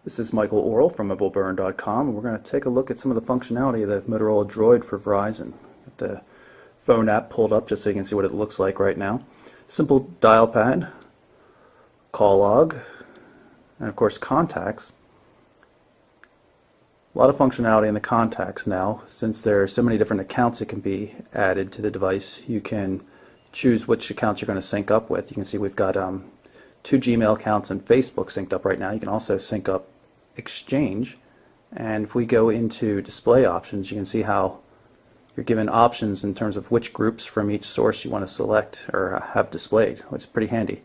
This is Michael Orrell from MobileBurn.com, and we're going to take a look at some of the functionality of the Motorola Droid for Verizon. Got the phone app pulled up just so you can see what it looks like right now. Simple dial pad, call log, and of course contacts. A lot of functionality in the contacts now. Since there are so many different accounts that can be added to the device, you can choose which accounts you're going to sync up with. You can see we've got 2 Gmail accounts and Facebook synced up right now. You can also sync up Exchange, and if we go into display options, you can see how you're given options in terms of which groups from each source you want to select or have displayed, which is pretty handy.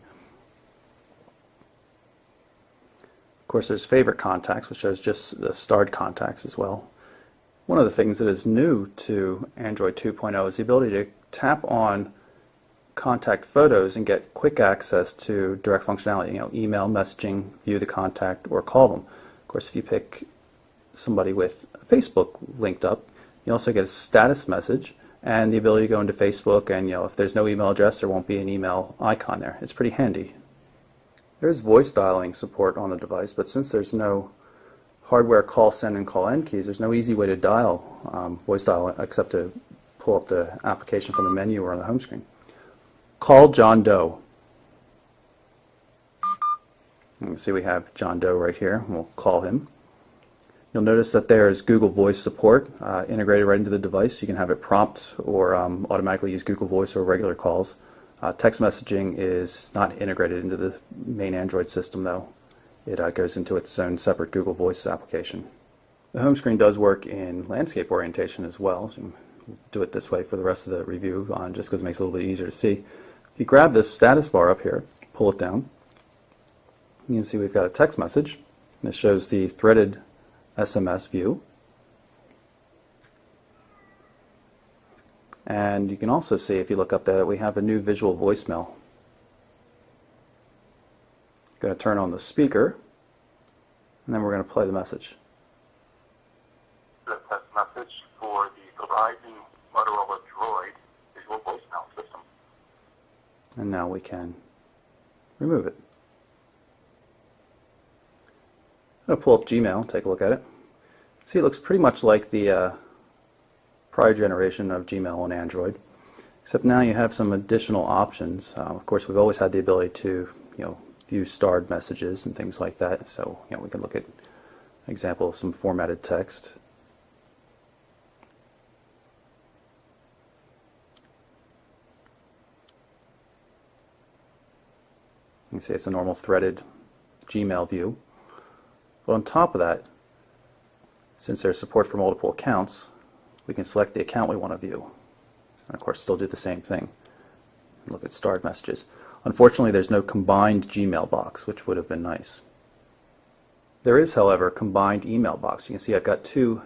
Of course, there's favorite contacts, which shows just the starred contacts as well. One of the things that is new to Android 2.0 is the ability to tap on contact photos and get quick access to direct functionality, email, messaging, view the contact, or call them. Of course, if you pick somebody with Facebook linked up, you also get a status message and the ability to go into Facebook, and if there's no email address, there won't be an email icon there. It's pretty handy. There's voice dialing support on the device, but since there's no hardware call send and call end keys, there's no easy way to dial voice dial except to pull up the application from the menu or on the home screen. Call John Doe. You can see we have John Doe right here. We'll call him. You'll notice that there is Google Voice support integrated right into the device. You can have it prompt or automatically use Google Voice or regular calls. Text messaging is not integrated into the main Android system, though. It goes into its own separate Google Voice application. The home screen does work in landscape orientation as well. So we'll do it this way for the rest of the review, just because it makes it a little bit easier to see. If you grab this status bar up here, pull it down, you can see we've got a text message, and it shows the threaded SMS view. And you can also see, if you look up there, that we have a new visual voicemail. Going to turn on the speaker, and then we're going to play the message. The test message for the Verizon Motorola Droid visual voicemail system. And now we can remove it. I'm going to pull up Gmail, take a look at it. See, it looks pretty much like the prior generation of Gmail on Android, except now you have some additional options. Of course, we've always had the ability to view starred messages and things like that. So we can look at an example of some formatted text. You can see it's a normal threaded Gmail view. But on top of that, since there's support for multiple accounts, we can select the account we want to view. And of course still do the same thing. Look at starred messages. Unfortunately, there's no combined Gmail box, which would have been nice. There is, however, a combined email box. You can see I've got 2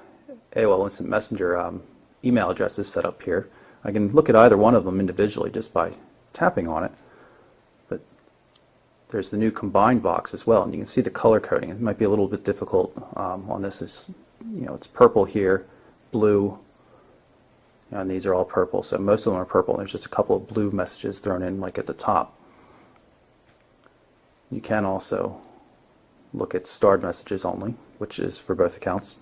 AOL Instant Messenger email addresses set up here. I can look at either one of them individually just by tapping on it. But there's the new combined box as well, and you can see the color coding. It might be a little bit difficult on this. It's purple here, blue, and these are all purple. So most of them are purple. There's just a couple of blue messages thrown in, like at the top. You can also look at starred messages only, which is for both accounts.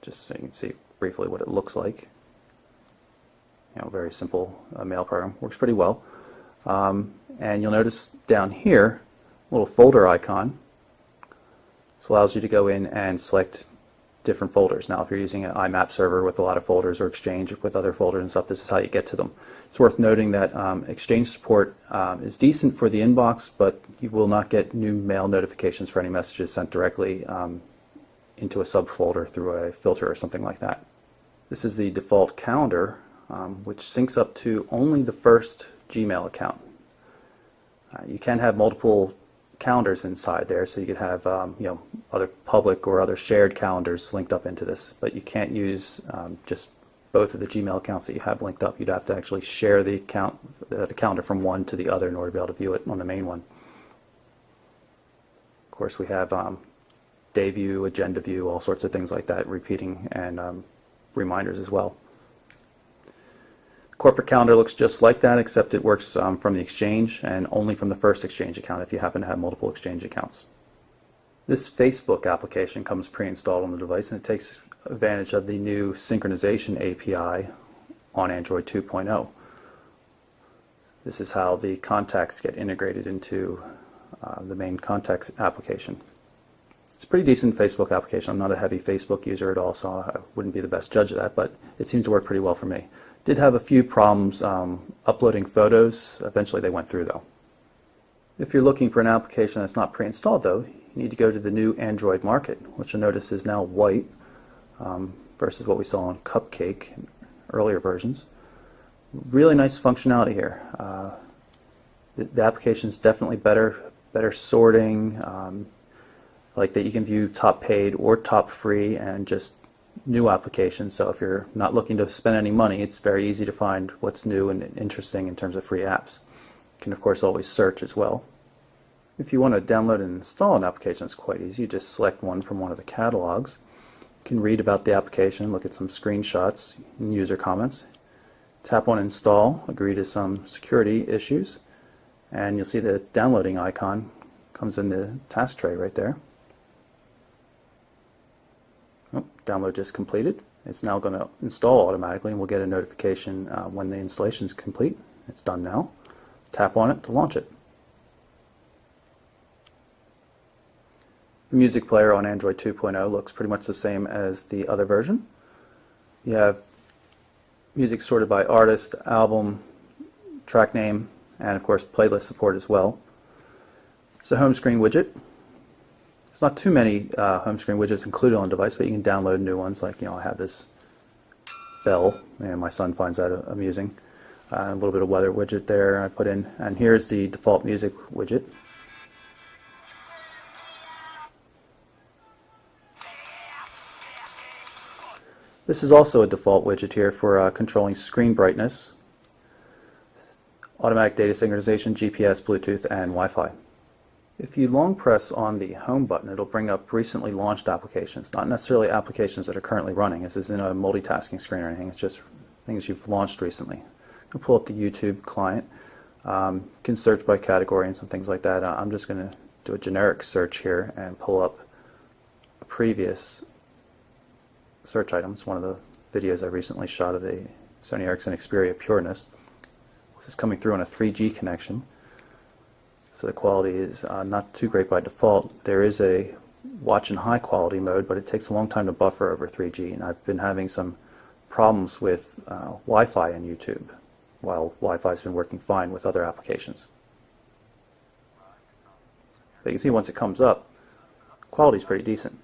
Just so you can see briefly what it looks like. Very simple mail program. Works pretty well. And you'll notice down here, a little folder icon. This allows you to go in and select different folders. Now, if you're using an IMAP server with a lot of folders or Exchange with other folders and stuff, this is how you get to them. It's worth noting that Exchange support is decent for the inbox, but you will not get new mail notifications for any messages sent directly into a subfolder through a filter or something like that. This is the default calendar, which syncs up to only the first Gmail account. You can have multiple calendars inside there, so you could have other public or other shared calendars linked up into this, but you can't use just both of the Gmail accounts that you have linked up. You'd have to actually share the calendar from one to the other in order to be able to view it on the main one. Of course, we have day view, agenda view, all sorts of things like that, repeating, and reminders as well. Corporate calendar looks just like that, except it works from the Exchange and only from the first Exchange account if you happen to have multiple Exchange accounts. This Facebook application comes pre-installed on the device, and it takes advantage of the new synchronization API on Android 2.0. This is how the contacts get integrated into the main contacts application. It's a pretty decent Facebook application. I'm not a heavy Facebook user at all, so I wouldn't be the best judge of that, but it seems to work pretty well for me. Did have a few problems uploading photos. Eventually they went through though. If you're looking for an application that's not pre-installed though, you need to go to the new Android Market, which you'll notice is now white versus what we saw on Cupcake in earlier versions. Really nice functionality here. The application is definitely better sorting, like that you can view top paid or top free and just new applications. So if you're not looking to spend any money, it's very easy to find what's new and interesting in terms of free apps. You can of course always search as well. If you want to download and install an application, it's quite easy. You just select one from one of the catalogs. You can read about the application, look at some screenshots and user comments. Tap on install, agree to some security issues, and you'll see the downloading icon comes in the task tray right there. Oh, download just completed. It's now going to install automatically, and we'll get a notification when the installation is complete. It's done now. Tap on it to launch it. The music player on Android 2.0 looks pretty much the same as the other version. You have music sorted by artist, album, track name, and of course playlist support as well. It's a home screen widget. There's not too many home screen widgets included on the device, but you can download new ones. Like, I have this bell, and my son finds that amusing. A little bit of weather widget there I put in, and here's the default music widget. This is also a default widget here for controlling screen brightness, automatic data synchronization, GPS, Bluetooth, and Wi-Fi. If you long press on the home button, it'll bring up recently launched applications, not necessarily applications that are currently running. This isn't a multitasking screen or anything, it's just things you've launched recently. You can pull up the YouTube client, you can search by category and some things like that. I'm just going to do a generic search here and pull up a previous search item. It's one of the videos I recently shot of the Sony Ericsson Xperia Pureness. This is coming through on a 3G connection, so the quality is not too great by default. There is a watch in high quality mode, but it takes a long time to buffer over 3G, and I've been having some problems with Wi-Fi and YouTube, while Wi-Fi's been working fine with other applications. But you can see once it comes up, quality's pretty decent.